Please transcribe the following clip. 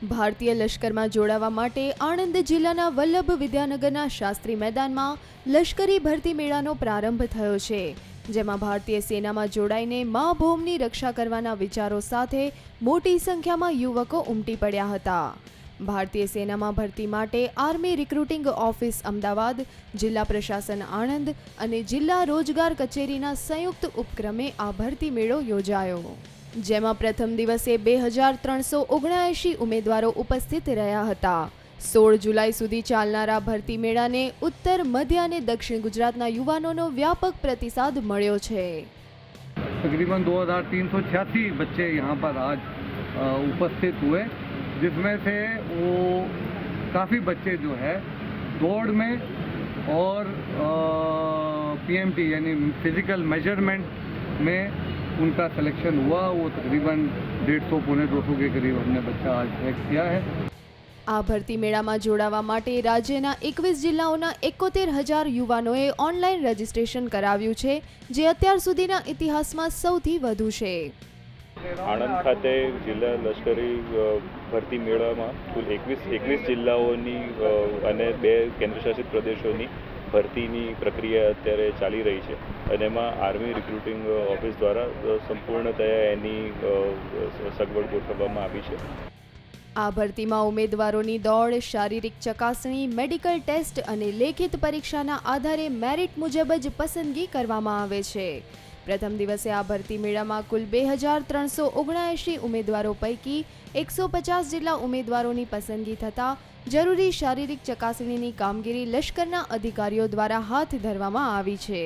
ભારતીય લશ્કરમાં જોડાવા માટે આણંદ જિલ્લાના વલ્લભ વિદ્યાનગરના શાસ્ત્રી મેદાનમાં લશ્કરી ભરતી મેળાનો પ્રારંભ થયો છે, જેમાં ભારતીય સેનામાં જોડાઈને મા ભૂમિની રક્ષા કરવાના વિચારો સાથે મોટી સંખ્યામાં યુવકો ઉમટી પડ્યા હતા. ભારતીય સેનામાં ભરતી માટે આર્મી રિક્રુટિંગ ઓફિસ અમદાવાદ, જિલ્લા પ્રશાસન આણંદ અને જિલ્લા રોજગાર કચેરીના સંયુક્ત ઉપક્રમે આ ભરતી મેળો યોજાયો, જેમાં પ્રથમ દિવસે 2379 ઉમેદવારો ઉપસ્થિત રહ્યા હતા. 16 જુલાઈ સુધી ચાલનારા ભરતી મેળાને ઉત્તર, મધ્ય અને દક્ષિણ ગુજરાતના યુવાનોનો વ્યાપક પ્રતિસાદ મળ્યો છે. तकरीबन 2386 बच्चे यहाँ पर आज उपस्थित हुए, जिसमें से वो काफ़ी बच्चे जो है दौड़ में और पीएमटी यानी फिजिकल मेजरमेंट में उनका सिलेक्शन हुआ. वो तकरीबन 150-200 के करीब हमने बच्चा आज सिलेक्ट किया है. આ ભરતી મેળામાં જોડાવા માટે રાજ્યના 21 જિલ્લાઓના 71,000 યુવાનોએ ઓનલાઈન રજીસ્ટ્રેશન કરાવ્યું છે, જે અત્યાર સુધીના ઇતિહાસમાં સૌથી વધુ છે. આણંદ ખાતે જિલ્લા લશ્કરી ભરતી મેળામાં કુલ 21 જિલ્લાઓની અને 2 કેન્દ્રશાસિત પ્રદેશોની ભરતીની પ્રક્રિયા અત્યારે ચાલી રહી છે, અને એમાં આર્મી રિક્રુટિંગ ઓફિસ દ્વારા સંપૂર્ણતયા એની સગવડ ગોઠવવામાં આવી છે. આ ભરતીમાં ઉમેદવારોની દોડ, શારીરિક ચકાસણી, મેડિકલ ટેસ્ટ અને લેખિત પરીક્ષાના આધારે મેરિટ મુજબ જ પસંદગી કરવામાં આવે છે. પ્રથમ દિવસે આ ભરતી મેળામાં કુલ 2379 ઉમેદવારો પૈકી 150 જેટલા ઉમેદવારોની પસંદગી થતાં જરૂરી શારીરિક ચકાસણીની કામગીરી લશ્કરના અધિકારીઓ દ્વારા હાથ ધરવામાં આવી છે.